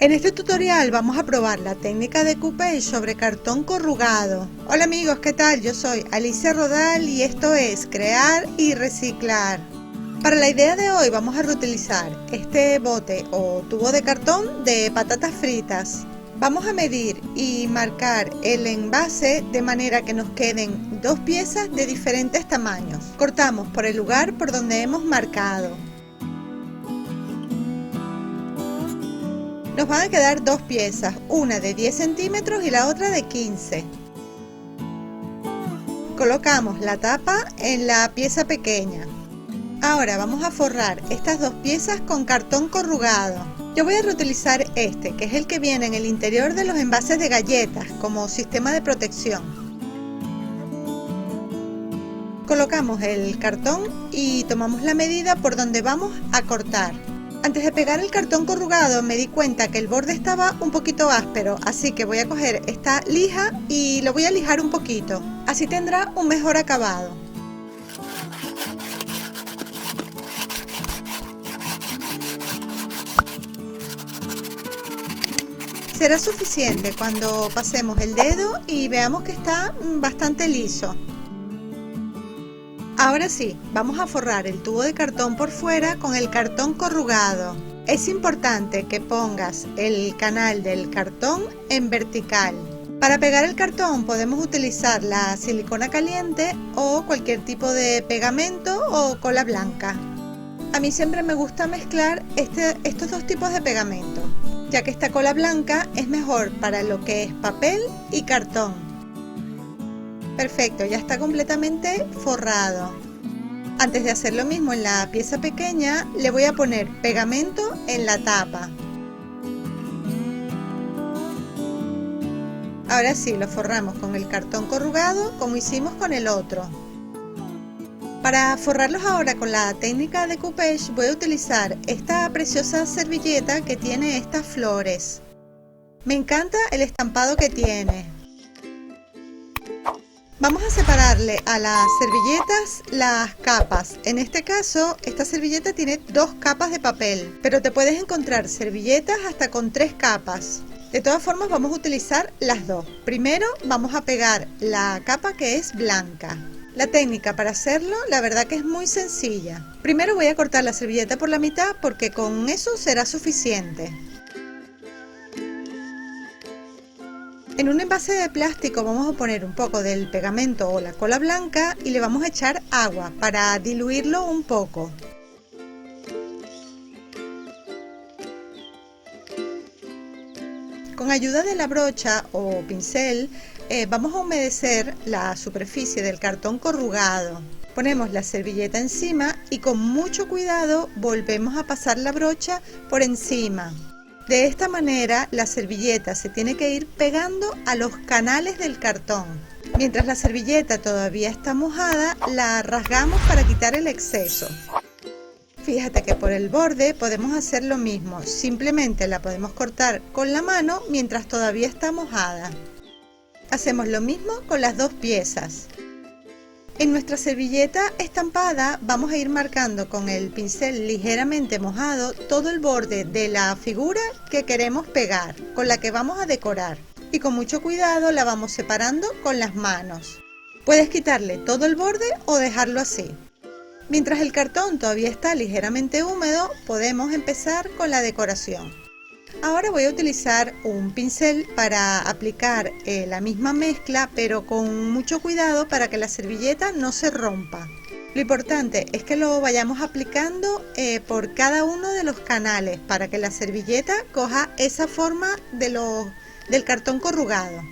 En este tutorial vamos a probar la técnica de coupé sobre cartón corrugado. Hola amigos, ¿qué tal? Yo soy Alicia Rodal y esto es Crear y Reciclar. Para la idea de hoy vamos a reutilizar este bote o tubo de cartón de patatas fritas. Vamos a medir y marcar el envase de manera que nos queden dos piezas de diferentes tamaños. Cortamos por el lugar por donde hemos marcado. Nos van a quedar dos piezas, una de 10 centímetros y la otra de 15. Colocamos la tapa en la pieza pequeña. Ahora vamos a forrar estas dos piezas con cartón corrugado. Yo voy a reutilizar este, que es el que viene en el interior de los envases de galletas, como sistema de protección. Colocamos el cartón y tomamos la medida por donde vamos a cortar. Antes de pegar el cartón corrugado me di cuenta que el borde estaba un poquito áspero, así que voy a coger esta lija y lo voy a lijar un poquito. Así tendrá un mejor acabado. Será suficiente cuando pasemos el dedo y veamos que está bastante liso. Ahora sí, vamos a forrar el tubo de cartón por fuera con el cartón corrugado. Es importante que pongas el canal del cartón en vertical. Para pegar el cartón podemos utilizar la silicona caliente o cualquier tipo de pegamento o cola blanca. A mí siempre me gusta mezclar estos dos tipos de pegamento, ya que esta cola blanca es mejor para lo que es papel y cartón. Perfecto, ya está completamente forrado. Antes de hacer lo mismo en la pieza pequeña, le voy a poner pegamento en la tapa. Ahora sí, lo forramos con el cartón corrugado como hicimos con el otro. Para forrarlos ahora con la técnica de coupage voy a utilizar esta preciosa servilleta que tiene estas flores. Me encanta el estampado que tiene. Vamos a separarle a las servilletas las capas. En este caso, esta servilleta tiene dos capas de papel, pero te puedes encontrar servilletas hasta con 3 capas. De todas formas, vamos a utilizar las dos. Primero vamos a pegar la capa que es blanca. La técnica para hacerlo, la verdad que es muy sencilla. Primero voy a cortar la servilleta por la mitad porque con eso será suficiente. En un envase de plástico vamos a poner un poco del pegamento o la cola blanca y le vamos a echar agua para diluirlo un poco. Con ayuda de la brocha o pincel vamos a humedecer la superficie del cartón corrugado. Ponemos la servilleta encima y con mucho cuidado volvemos a pasar la brocha por encima. De esta manera la servilleta se tiene que ir pegando a los canales del cartón. Mientras la servilleta todavía está mojada, la rasgamos para quitar el exceso. Fíjate que por el borde podemos hacer lo mismo, simplemente la podemos cortar con la mano mientras todavía está mojada. Hacemos lo mismo con las dos piezas. En nuestra servilleta estampada vamos a ir marcando con el pincel ligeramente mojado todo el borde de la figura que queremos pegar, con la que vamos a decorar. Y con mucho cuidado la vamos separando con las manos. Puedes quitarle todo el borde o dejarlo así. Mientras el cartón todavía está ligeramente húmedo, podemos empezar con la decoración. Ahora voy a utilizar un pincel para aplicar la misma mezcla, pero con mucho cuidado para que la servilleta no se rompa. Lo importante es que lo vayamos aplicando por cada uno de los canales para que la servilleta coja esa forma del cartón corrugado.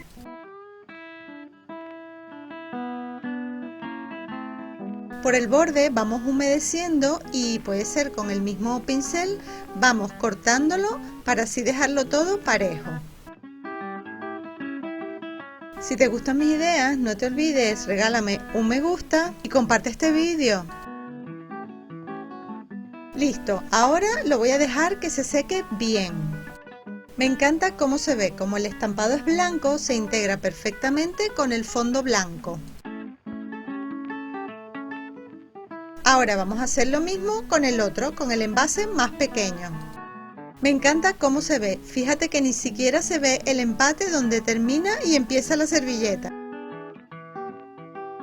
Por el borde vamos humedeciendo y puede ser con el mismo pincel, vamos cortándolo para así dejarlo todo parejo. Si te gustan mis ideas, no te olvides, regálame un me gusta y comparte este vídeo. Listo, ahora lo voy a dejar que se seque bien. Me encanta cómo se ve, como el estampado es blanco, se integra perfectamente con el fondo blanco. Ahora vamos a hacer lo mismo con el otro, con el envase más pequeño. Me encanta cómo se ve. Fíjate que ni siquiera se ve el empate donde termina y empieza la servilleta.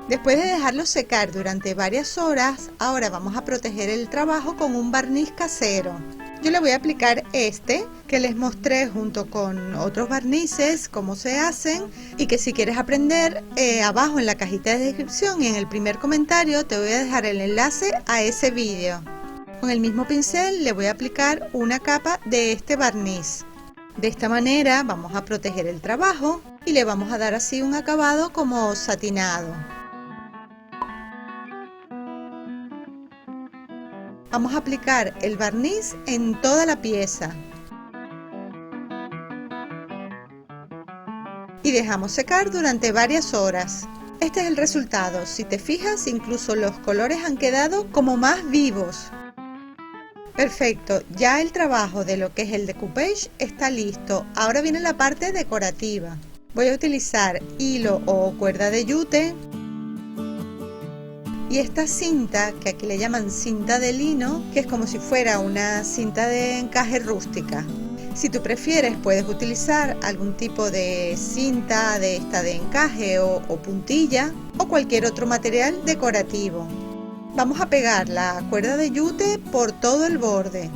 Después de dejarlo secar durante varias horas, ahora vamos a proteger el trabajo con un barniz casero. Yo le voy a aplicar este que les mostré junto con otros barnices cómo se hacen, y que si quieres aprender, abajo en la cajita de descripción y en el primer comentario te voy a dejar el enlace a ese vídeo. Con el mismo pincel le voy a aplicar una capa de este barniz. De esta manera vamos a proteger el trabajo y le vamos a dar así un acabado como satinado. Vamos a aplicar el barniz en toda la pieza y dejamos secar durante varias horas. Este es el resultado. Si te fijas, incluso los colores han quedado como más vivos. Perfecto, ya el trabajo de lo que es el decoupage está listo. Ahora viene la parte decorativa. Voy a utilizar hilo o cuerda de yute y esta cinta, que aquí le llaman cinta de lino, que es como si fuera una cinta de encaje rústica. Si tú prefieres, puedes utilizar algún tipo de cinta de esta de encaje o puntilla, o cualquier otro material decorativo. Vamos a pegar la cuerda de yute por todo el borde.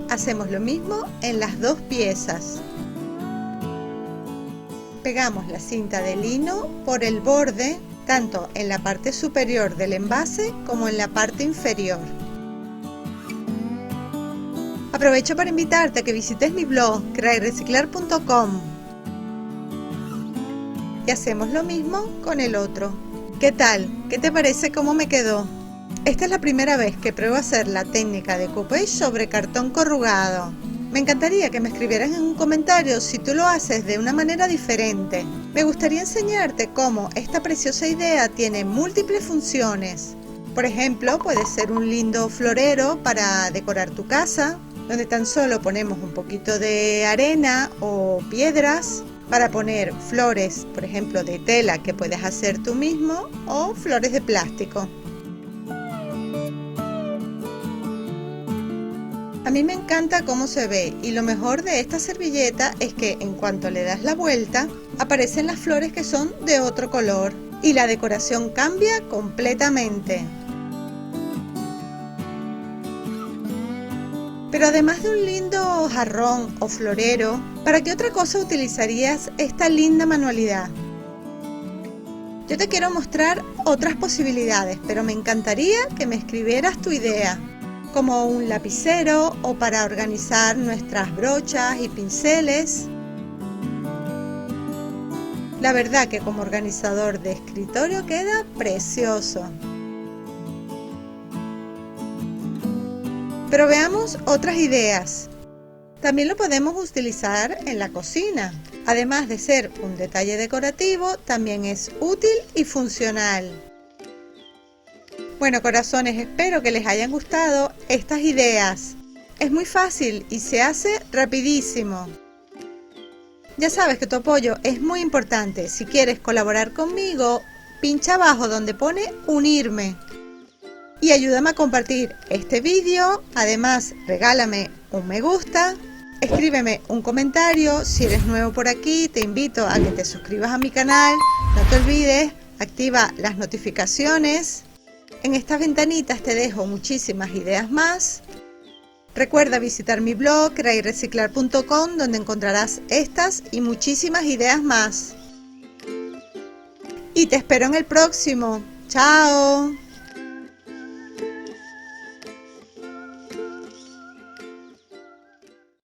Hacemos lo mismo en las dos piezas. Pegamos la cinta de lino por el borde, tanto en la parte superior del envase como en la parte inferior. Aprovecho para invitarte a que visites mi blog creareciclar.com y hacemos lo mismo con el otro. ¿Qué tal? ¿Qué te parece cómo me quedó? Esta es la primera vez que pruebo hacer la técnica de decoupage sobre cartón corrugado. Me encantaría que me escribieras en un comentario si tú lo haces de una manera diferente. Me gustaría enseñarte cómo esta preciosa idea tiene múltiples funciones. Por ejemplo, puede ser un lindo florero para decorar tu casa, donde tan solo ponemos un poquito de arena o piedras para poner flores, por ejemplo, de tela que puedes hacer tú mismo, o flores de plástico. A mí me encanta cómo se ve, y lo mejor de esta servilleta es que en cuanto le das la vuelta aparecen las flores que son de otro color y la decoración cambia completamente. Pero además de un lindo jarrón o florero, ¿para qué otra cosa utilizarías esta linda manualidad? Yo te quiero mostrar otras posibilidades, pero me encantaría que me escribieras tu idea, como un lapicero o para organizar nuestras brochas y pinceles. La verdad que como organizador de escritorio queda precioso. Pero veamos otras ideas. También lo podemos utilizar en la cocina. Además de ser un detalle decorativo, también es útil y funcional. Bueno, corazones, espero que les hayan gustado estas ideas. Es muy fácil y se hace rapidísimo. Ya sabes que tu apoyo es muy importante. Si quieres colaborar conmigo, pincha abajo donde pone unirme y ayúdame a compartir este vídeo. Además, regálame un me gusta, escríbeme un comentario. Si eres nuevo por aquí, te invito a que te suscribas a mi canal. No te olvides, activa las notificaciones. En estas ventanitas te dejo muchísimas ideas más. Recuerda visitar mi blog creareciclar.com, donde encontrarás estas y muchísimas ideas más. Y te espero en el próximo. ¡Chao!